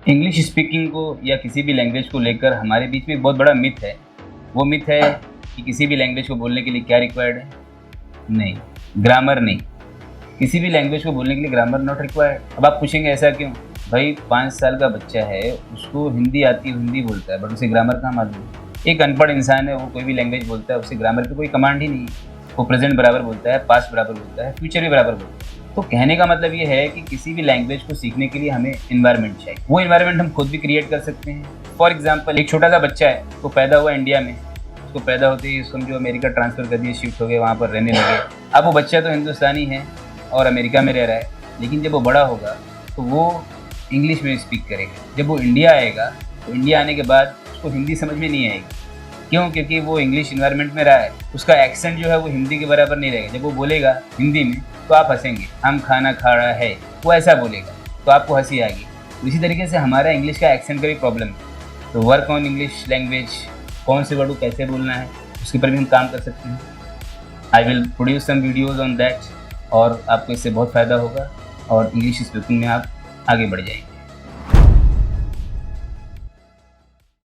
English speaking को या किसी भी लैंग्वेज को लेकर हमारे बीच में एक बहुत बड़ा मिथ है। वो मिथ है कि किसी भी लैंग्वेज को बोलने के लिए क्या रिक्वायर्ड है? नहीं, ग्रामर नहीं। किसी भी लैंग्वेज को बोलने के लिए ग्रामर नॉट रिक्वायर्ड। अब आप पूछेंगे ऐसा क्यों? भाई 5 साल का बच्चा है, उसको हिंदी आती है, हिंदी बोलता है, बट उसे ग्रामर कहाँ मालूम है? एक अनपढ़ इंसान है, वो कोई भी लैंग्वेज बोलता है, उसे ग्रामर की कोई कमांड ही नहीं है। वो प्रेजेंट बराबर बोलता है, पास्ट बराबर बोलता है, फ्यूचर भी बराबर बोलता है। तो कहने का मतलब ये है कि किसी भी लैंग्वेज को सीखने के लिए हमें इन्वायरमेंट चाहिए। वो इन्वायरमेंट हम खुद भी क्रिएट कर सकते हैं। फॉर एग्जाम्पल, एक छोटा सा बच्चा है, वो पैदा हुआ इंडिया में, उसको पैदा होते ही समझो अमेरिका ट्रांसफ़र कर दिए, शिफ्ट हो गए, वहाँ पर रहने लगे। अब वो बच्चा तो हिंदुस्तानी है और अमेरिका में रह रहा है, लेकिन जब वो बड़ा होगा तो वो इंग्लिश में स्पीक करेगा। जब वो इंडिया आएगा तो इंडिया आने के बाद उसको हिंदी समझ में नहीं आएगी। क्यों? क्योंकि वो इंग्लिश इन्वायरमेंट में रहा है। उसका एक्सेंट जो है वो हिंदी के बराबर नहीं रहेगा। जब वो बोलेगा हिंदी में तो आप हंसेंगे, हम खाना खा रहा है, वो ऐसा बोलेगा तो आपको हंसी आएगी। तो इसी तरीके से हमारा इंग्लिश का एक्सेंट का भी प्रॉब्लम है। तो वर्क ऑन इंग्लिश लैंग्वेज, कौन से वर्ड को कैसे बोलना है उसके पर भी हम काम कर सकते हैं। I will produce some videos on that और आपको इससे बहुत फ़ायदा होगा और इंग्लिश स्पीकिंग में आप आगे बढ़ जाएंगे।